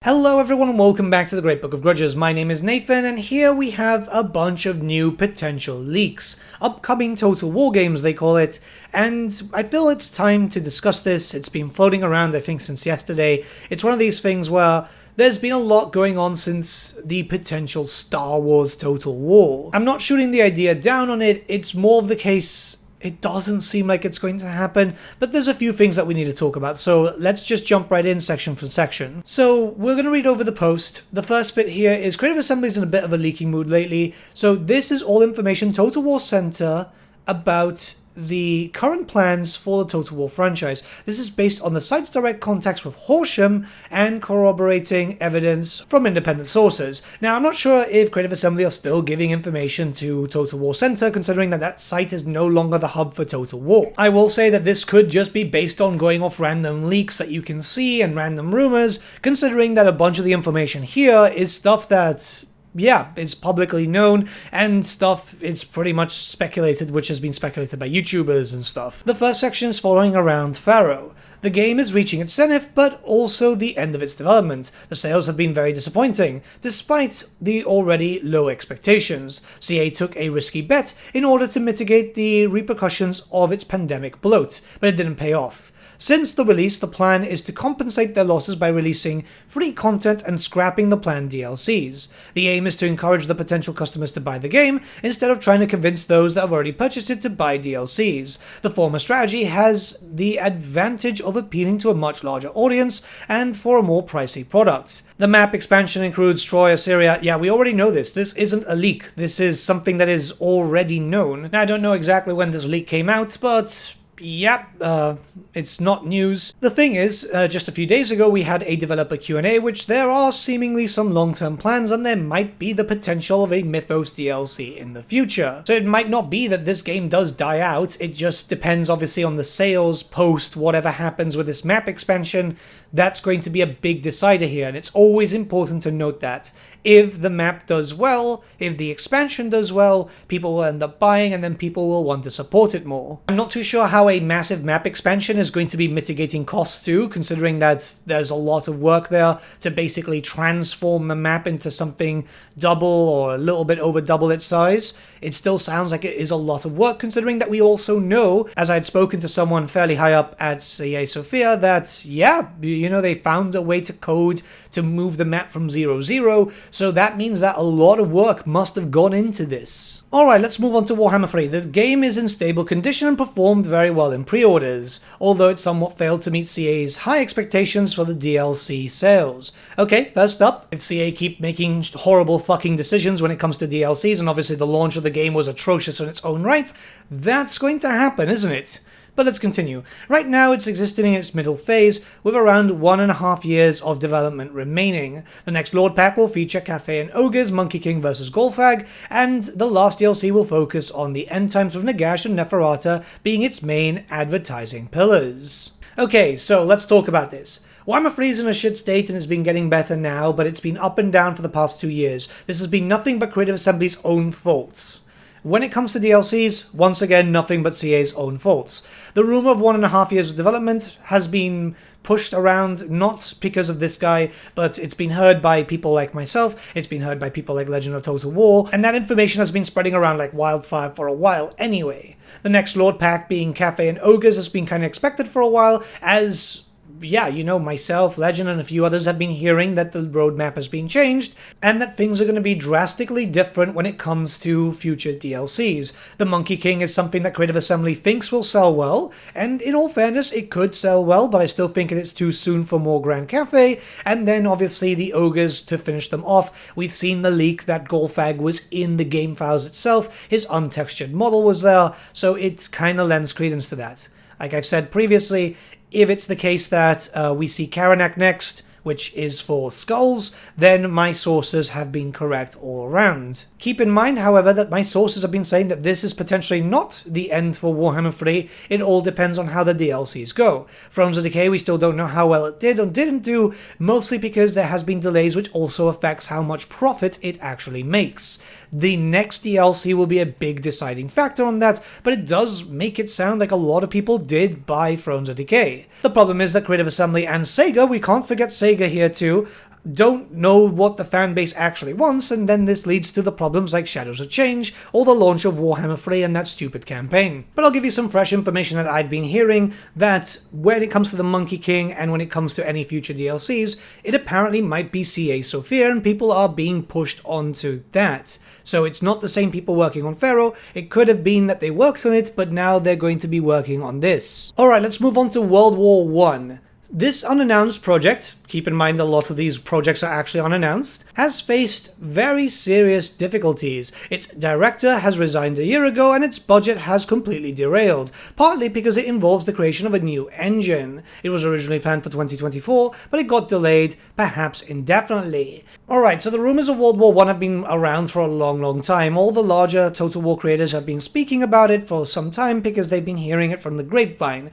Hello everyone and welcome back to the Great Book of Grudges. My name is Nathan and here we have a bunch of new potential leaks. Upcoming Total War games they call it, and I feel it's time to discuss this. It's been floating around I think since yesterday. It's one of these things where there's been a lot going on since the potential Star Wars Total War. I'm not shooting the idea down on it, it's more of the case it doesn't seem like it's going to happen, but there's a few things that we need to talk about, so let's just jump right in section for section. So we're going to read over the post. The first bit here is Creative Assembly's in a bit of a leaking mood lately, so this is all information Total War Center about the current plans for the Total War franchise. This is based on the site's direct contacts with Horsham and corroborating evidence from independent sources. Now, I'm not sure if Creative Assembly are still giving information to Total War Center, considering that that site is no longer the hub for Total War. I will say that this could just be based on going off random leaks that you can see and random rumors, considering that a bunch of the information here is stuff that is publicly known, and stuff is pretty much speculated, which has been speculated by YouTubers and stuff. The first section is following around Pharaoh. The game is reaching its zenith, but also the end of its development. The sales have been very disappointing, despite the already low expectations. CA took a risky bet in order to mitigate the repercussions of its pandemic bloat, but it didn't pay off. Since the release, the plan is to compensate their losses by releasing free content and scrapping the planned DLCs. The aim is to encourage the potential customers to buy the game, instead of trying to convince those that have already purchased it to buy DLCs. The former strategy has the advantage of appealing to a much larger audience and for a more pricey product. The map expansion includes Troy, Assyria. Yeah, we already know this. This isn't a leak. This is something that is already known. Now, I don't know exactly when this leak came out, but it's not news. The thing is, just a few days ago we had a developer Q&A, which there are seemingly some long-term plans and there might be the potential of a Mythos DLC in the future. So it might not be that this game does die out, it just depends obviously on the sales post whatever happens with this map expansion. That's going to be a big decider here, and it's always important to note that. If the map does well, if the expansion does well, people will end up buying and then people will want to support it more. I'm not too sure how a massive map expansion is going to be mitigating costs too, considering that there's a lot of work there to basically transform the map into something double or a little bit over double its size. It still sounds like it is a lot of work, considering that we also know, as I had spoken to someone fairly high up at CA Sofia, that they found a way to code to move the map from 0-0, so that means that a lot of work must have gone into this. Alright, let's move on to Warhammer 3. The game is in stable condition and performed very well in pre-orders, although it somewhat failed to meet CA's high expectations for the DLC sales. Okay, first up, if CA keep making horrible fucking decisions when it comes to DLCs, and obviously the launch of the game was atrocious in its own right, that's going to happen, isn't it? But let's continue. Right now it's existing in its middle phase, with around 1.5 years of development remaining. The next Lord Pack will feature Cafe and Ogres, Monkey King vs Golfag, and the last DLC will focus on the end times of Nagash and Neferata being its main advertising pillars. Okay, so let's talk about this. Warhammer 3 is in a shit state and has been getting better now, but it's been up and down for the past 2 years. This has been nothing but Creative Assembly's own faults. When it comes to DLCs, once again, nothing but CA's own faults. The rumor of 1.5 years of development has been pushed around, not because of this guy, but it's been heard by people like myself, it's been heard by people like Legend of Total War, and that information has been spreading around like wildfire for a while anyway. The next Lord Pack being Cafe and Ogres has been kind of expected for a while, as myself, Legend, and a few others have been hearing that the roadmap has been changed, and that things are going to be drastically different when it comes to future DLCs. The Monkey King is something that Creative Assembly thinks will sell well, and in all fairness, it could sell well, but I still think it's too soon for more Grand Cafe, and then obviously the Ogres to finish them off. We've seen the leak that Golfag was in the game files itself, his untextured model was there, so it kind of lends credence to that. Like I've said previously, if it's the case that we see Karanak next, which is for skulls, then my sources have been correct all around. Keep in mind, however, that my sources have been saying that this is potentially not the end for Warhammer 3. It all depends on how the DLCs go. Thrones of Decay, we still don't know how well it did or didn't do, mostly because there has been delays, which also affects how much profit it actually makes. The next DLC will be a big deciding factor on that, but it does make it sound like a lot of people did buy Thrones of Decay. The problem is that Creative Assembly and Sega, we can't forget Sega here too, don't know what the fan base actually wants, and then this leads to the problems like Shadows of Change or the launch of Warhammer 3 and that stupid campaign. But I'll give you some fresh information that I've been hearing, that when it comes to the Monkey King and when it comes to any future DLCs, it apparently might be CA Sophia, and people are being pushed onto that. So it's not the same people working on Pharaoh. It could have been that they worked on it, but now they're going to be working on this. Alright, let's move on to World War 1. This unannounced project, keep in mind a lot of these projects are actually unannounced, has faced very serious difficulties. Its director has resigned a year ago and its budget has completely derailed, partly because it involves the creation of a new engine. It was originally planned for 2024, but it got delayed, perhaps indefinitely. Alright, so the rumors of World War I have been around for a long time. All the larger Total War creators have been speaking about it for some time because they've been hearing it from the grapevine.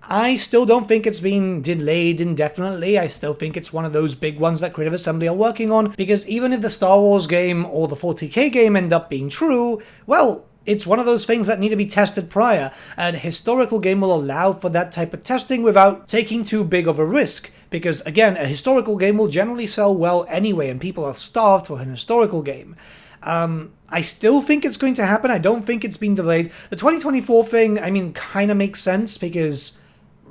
I still don't think it's been delayed indefinitely. I still think it's one of those big ones that Creative Assembly are working on, because even if the Star Wars game or the 40k game end up being true, well, it's one of those things that need to be tested prior, and a historical game will allow for that type of testing without taking too big of a risk, because again, a historical game will generally sell well anyway, and people are starved for an historical game. I still think it's going to happen. I don't think it's been delayed. The 2024 thing, I mean, kind of makes sense, because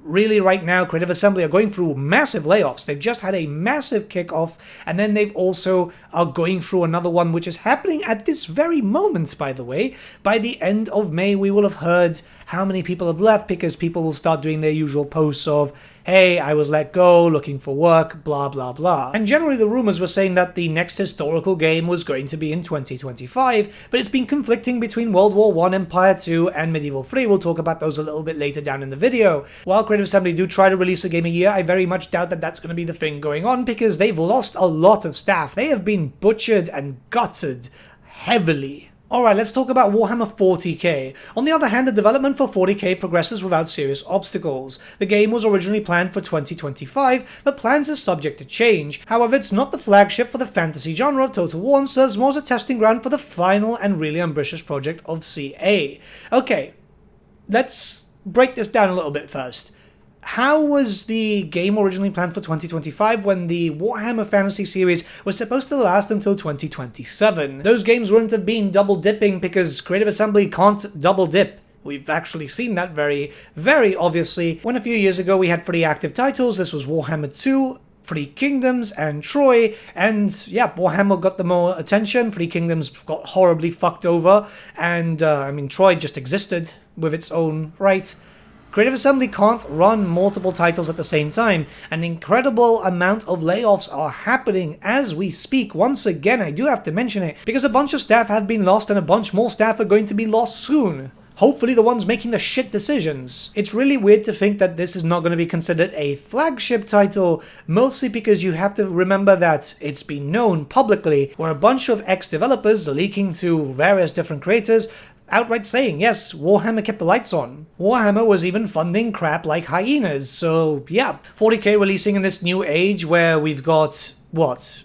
really right now Creative Assembly are going through massive layoffs. They've just had a massive kickoff, and then they've also are going through another one which is happening at this very moment, by the way. By the end of May we will have heard how many people have left, because people will start doing their usual posts of, hey, I was let go, looking for work, blah blah blah. And generally the rumors were saying that the next historical game was going to be in 2025, but it's been conflicting between World War I, Empire 2, and Medieval 3. We'll talk about those a little bit later down in the video. While Creative Assembly do try to release a game a year, I very much doubt that that's going to be the thing going on, because they've lost a lot of staff. They have been butchered and gutted heavily. Alright, let's talk about Warhammer 40k. On the other hand, the development for 40k progresses without serious obstacles. The game was originally planned for 2025, but plans are subject to change. However, it's not the flagship for the fantasy genre of Total War, and serves more as a testing ground for the final and really ambitious project of CA. Okay, let's break this down a little bit first. How was the game originally planned for 2025 when the Warhammer Fantasy series was supposed to last until 2027? Those games wouldn't have been double dipping, because Creative Assembly can't double dip. We've actually seen that very obviously when a few years ago we had 3 active titles. This was Warhammer 2, Three Kingdoms, and Troy, and yeah, Warhammer got the more attention. Three Kingdoms got horribly fucked over, and I mean, Troy just existed with its own right. Creative Assembly can't run multiple titles at the same time. An incredible amount of layoffs are happening as we speak. Once again, I do have to mention it, because a bunch of staff have been lost and a bunch more staff are going to be lost soon. Hopefully the ones making the shit decisions. It's really weird to think that this is not going to be considered a flagship title, mostly because you have to remember that it's been known publicly, where a bunch of ex-developers are leaking to various different creators, outright saying, yes, Warhammer kept the lights on. Warhammer was even funding crap like hyenas, so yeah. 40k releasing in this new age where we've got, what,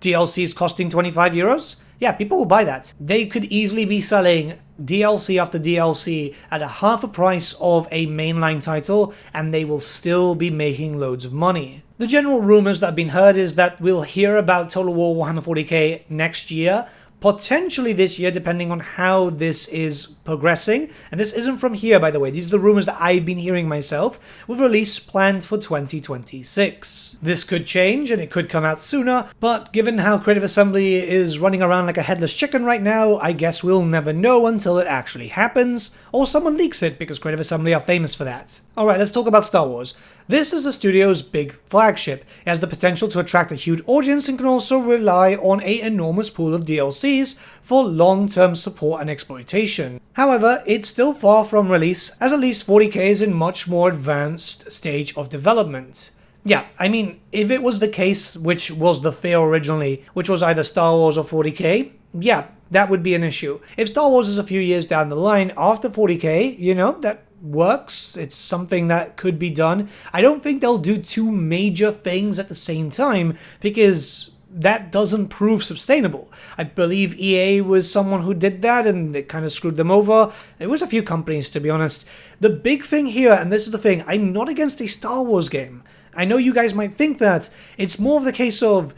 DLCs costing 25 euros? Yeah, people will buy that. They could easily be selling DLC after DLC at a half a price of a mainline title, and they will still be making loads of money. The general rumors that have been heard is that we'll hear about Total War Warhammer 40k next year, potentially this year, depending on how this is progressing. And this isn't from here, by the way. These are the rumors that I've been hearing myself, with release planned for 2026. This could change, and it could come out sooner, but given how Creative Assembly is running around like a headless chicken right now, I guess we'll never know until it actually happens, or someone leaks it, because Creative Assembly are famous for that. Alright, let's talk about Star Wars. This is the studio's big flagship. It has the potential to attract a huge audience and can also rely on an enormous pool of DLCs for long-term support and exploitation. However, it's still far from release, as at least 40k is in much more advanced stage of development. Yeah, I mean, if it was the case, which was the fear originally, which was either Star Wars or 40k, yeah, that would be an issue. If Star Wars is a few years down the line after 40k, you know, that works. It's something that could be done. I don't think they'll do 2 major things at the same time, because that doesn't prove sustainable. I believe EA was someone who did that, and it kind of screwed them over. It was a few companies, to be honest. The big thing here, and this is the thing, I'm not against a Star Wars game. I know you guys might think that. It's more of the case of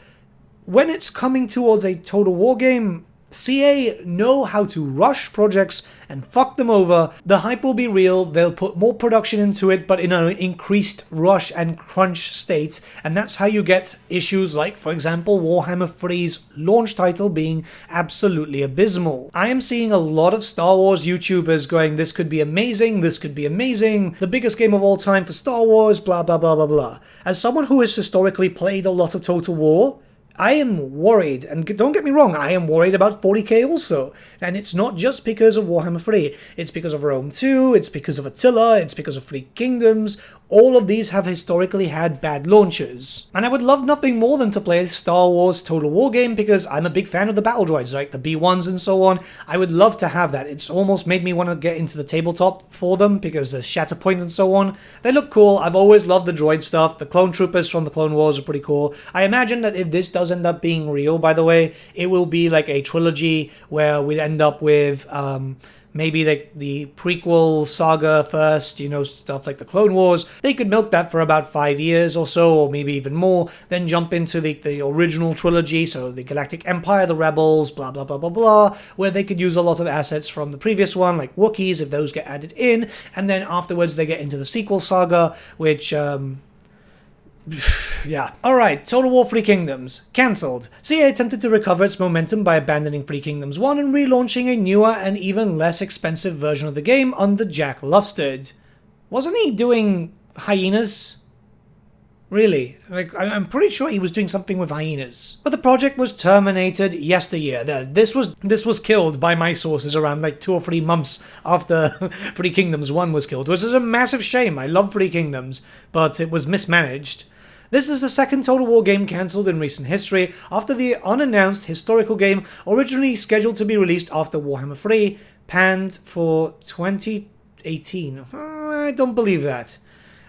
when it's coming towards a Total War game, CA know how to rush projects and fuck them over. The hype will be real, they'll put more production into it, but in an increased rush and crunch state, and that's how you get issues like, for example, Warhammer 3's launch title being absolutely abysmal. I am seeing a lot of Star Wars YouTubers going, this could be amazing, the biggest game of all time for Star Wars, blah blah blah blah blah. As someone who has historically played a lot of Total War, I am worried, and don't get me wrong, I am worried about 40k also, and it's not just because of Warhammer 3, it's because of Rome 2, it's because of Attila, it's because of Three Kingdoms. All of these have historically had bad launches. And I would love nothing more than to play a Star Wars Total War game because I'm a big fan of the battle droids, like the B1s and so on. I would love to have that. It's almost made me want to get into the tabletop for them because the Shatterpoint and so on. They look cool. I've always loved the droid stuff. The clone troopers from the Clone Wars are pretty cool. I imagine that if this does end up being real, by the way, it will be like a trilogy where we'd end up with maybe the prequel saga first, you know, stuff like the Clone Wars. They could milk that for about 5 years or so, or maybe even more, then jump into the original trilogy, so the Galactic Empire, the Rebels, blah blah blah blah blah, where they could use a lot of assets from the previous one, like Wookiees, if those get added in, and then afterwards they get into the sequel saga, which yeah. Alright, Total War Three Kingdoms. Cancelled. CA attempted to recover its momentum by abandoning Three Kingdoms 1 and relaunching a newer and even less expensive version of the game under Jack Lustard. Wasn't he doing hyenas? Really? Like, I'm pretty sure he was doing something with hyenas. But the project was terminated yesteryear. This was killed by my sources around like 2 or 3 months after Three Kingdoms 1 was killed, which is a massive shame. I love Three Kingdoms, but it was mismanaged. This is the second Total War game cancelled in recent history after the unannounced historical game originally scheduled to be released after Warhammer 3 panned for 2018. I don't believe that.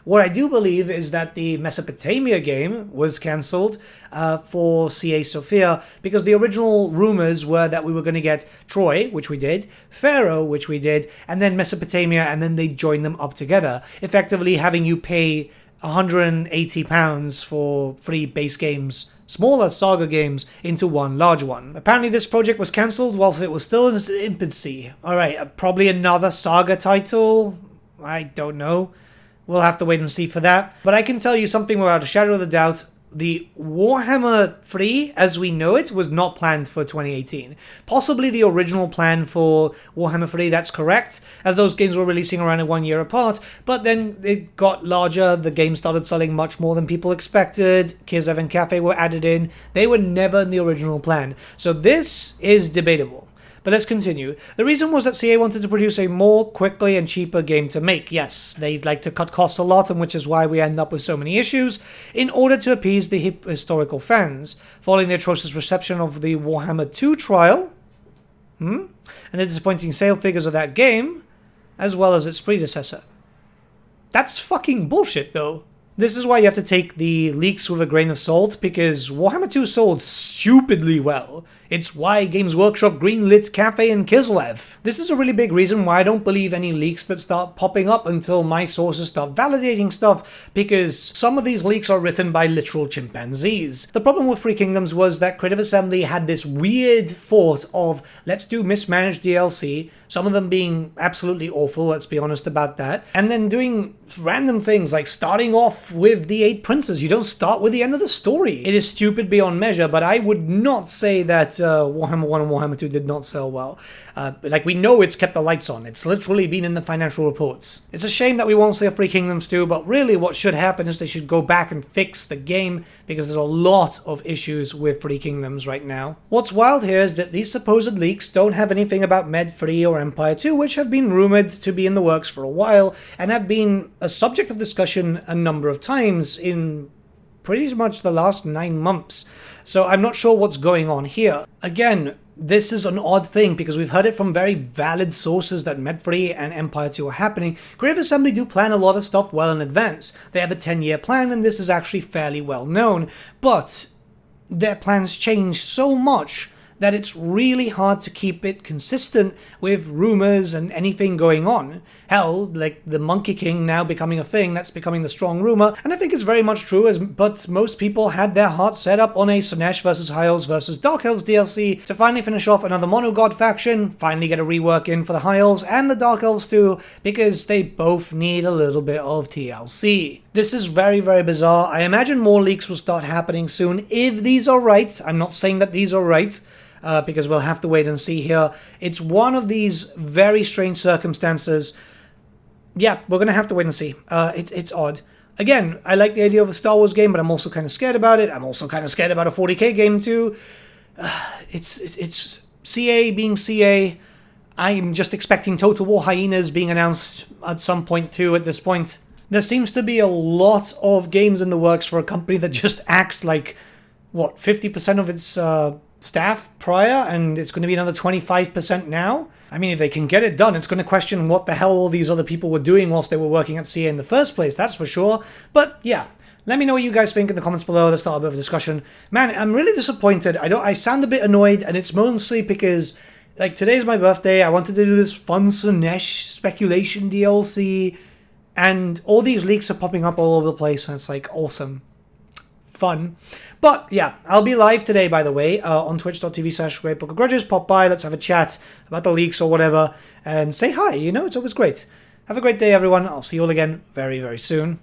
What I do believe is that the Mesopotamia game was cancelled for CA Sophia because the original rumors were that we were going to get Troy, which we did, Pharaoh, which we did, and then Mesopotamia, and then they joined them up together, effectively having you pay £180 for 3 base games, smaller saga games, into one large one. Apparently this project was cancelled whilst it was still in its infancy. Alright, probably another saga title? I don't know. We'll have to wait and see for that. But I can tell you something without a shadow of a doubt. The Warhammer 3, as we know it, was not planned for 2018. Possibly the original plan for Warhammer 3, that's correct, as those games were releasing around 1 year apart, but then it got larger, the game started selling much more than people expected, Kiev and Cafe were added in, they were never in the original plan. So this is debatable. But let's continue. The reason was that CA wanted to produce a more quickly and cheaper game to make. Yes, they'd like to cut costs a lot, and which is why we end up with so many issues, in order to appease the historical fans, following the atrocious reception of the Warhammer 2 trial, and the disappointing sale figures of that game, as well as its predecessor. That's fucking bullshit, though. This is why you have to take the leaks with a grain of salt, because Warhammer 2 sold stupidly well. It's why Games Workshop greenlit Cafe and Kislev. This is a really big reason why I don't believe any leaks that start popping up until my sources start validating stuff, because some of these leaks are written by literal chimpanzees. The problem with Three Kingdoms was that Creative Assembly had this weird thought of, let's do mismanaged DLC, some of them being absolutely awful, let's be honest about that, and then doing random things like starting off with the 8 princes. You don't start with the end of the story. It is stupid beyond measure, but I would not say that Warhammer 1 and Warhammer 2 did not sell well. Like, we know it's kept the lights on. It's literally been in the financial reports. It's a shame that we won't see a Three Kingdoms 2, but really what should happen is they should go back and fix the game, because there's a lot of issues with Three Kingdoms right now. What's wild here is that these supposed leaks don't have anything about Med 3 or Empire 2, which have been rumored to be in the works for a while, and have been a subject of discussion a number of times in pretty much the last 9 months. So I'm not sure what's going on here. Again, this is an odd thing because we've heard it from very valid sources that Med 3 and Empire 2 are happening. Creative Assembly do plan a lot of stuff well in advance. They have a 10-year plan, and this is actually fairly well known. But their plans change so much that it's really hard to keep it consistent with rumors and anything going on. Hell, like the Monkey King now becoming a thing, that's becoming the strong rumor, and I think it's very much true, but most people had their hearts set up on a Slaanesh versus High Elves versus Dark Elves DLC to finally finish off another Monogod faction, finally get a rework in for the High Elves and the Dark Elves too, because they both need a little bit of TLC. This is very, very bizarre. I imagine more leaks will start happening soon if these are right. I'm not saying that these are right, because we'll have to wait and see here. It's one of these very strange circumstances. Yeah, we're going to have to wait and see. It's odd. Again, I like the idea of a Star Wars game, but I'm also kind of scared about it. I'm also kind of scared about a 40k game too. It's CA being CA. I'm just expecting Total War Hyenas being announced at some point too at this point. There seems to be a lot of games in the works for a company that just acts like, what, 50% of its staff prior, and it's going to be another 25% now? I mean, if they can get it done, it's going to question what the hell all these other people were doing whilst they were working at CA in the first place, that's for sure. But yeah, let me know what you guys think in the comments below. Let's start a bit of a discussion. Man, I'm really disappointed. I sound a bit annoyed, and it's mostly because, like, today's my birthday. I wanted to do this fun Slaanesh speculation DLC, and all these leaks are popping up all over the place, and it's like awesome. Fun. But yeah, I'll be live today, by the way, on twitch.tv/greatbookofgrudges. Pop by, let's have a chat about the leaks or whatever, and say hi, you know, it's always great. Have a great day, everyone. I'll see you all again very, very soon.